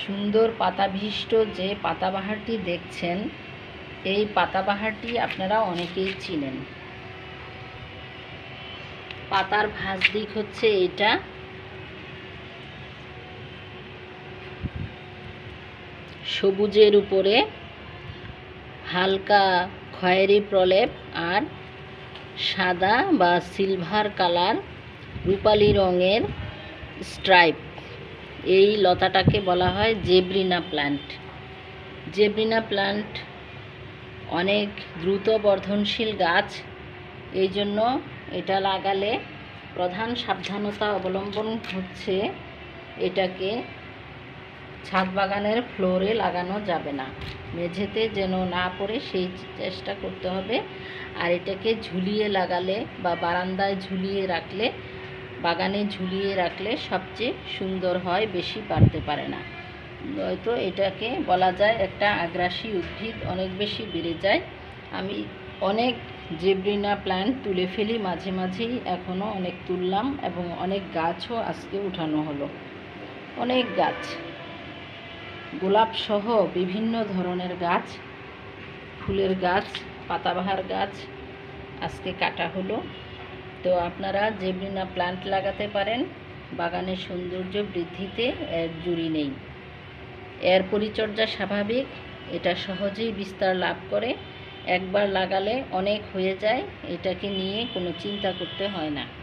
সুন্দর পাতাবিশিষ্ট যে পাতাবাহারটি দেখছেন, এই পাতাবাহারটি আপনারা অনেকেই চিনেন। পাতার ভাঁজ দিক হচ্ছে এটা। সবুজের উপরে হালকা খয়েরি প্রলেপ আর সাদা বা সিলভার কালার রূপালি রঙের স্ট্রাইপ। এই লতাটাকে বলা হয় জেব্রিনা প্ল্যান্ট। জেব্রিনা প্ল্যান্ট অনেক দ্রুত বর্ধনশীল গাছ। এই জন্য এটা লাগালে প্রধান সাবধানতা অবলম্বন হচ্ছে এটাকে ছাদ বাগানের ফ্লোরে লাগানো যাবে না, মেঝেতে যেন না পড়ে সেই চেষ্টা করতে হবে। আর এটাকে ঝুলিয়ে লাগালে বা বারান্দায় ঝুলিয়ে রাখলে, বাগানে ঝুলিয়ে রাখলে সবচেয়ে সুন্দর হয়, বেশি বাড়তে পারে না। নয়তো এটাকে বলা যায় একটা আগ্রাসী উদ্ভিদ, অনেক বেশি বেড়ে যায়। আমি অনেক জেব্রিনা প্ল্যান্ট তুলে ফেলি মাঝে মাঝেই, এখনও অনেক তুললাম এবং অনেক গাছও আজকে উঠানো হলো। অনেক গাছ, গোলাপ সহ বিভিন্ন ধরনের গাছ, ফুলের গাছ, পাতাবাহার গাছ আজকে কাটা হলো। তো আপনারা জেব্রিনা প্ল্যান্ট লাগাতে পারেন, বাগানের সৌন্দর্য বৃদ্ধিতে এর জুড়ি নেই। এর পরিচর্যা স্বাভাবিক, এটা সহজেই বিস্তার লাভ করে। একবার লাগালে অনেক হয়ে যায়, এটাকে নিয়ে কোনো চিন্তা করতে হয় না।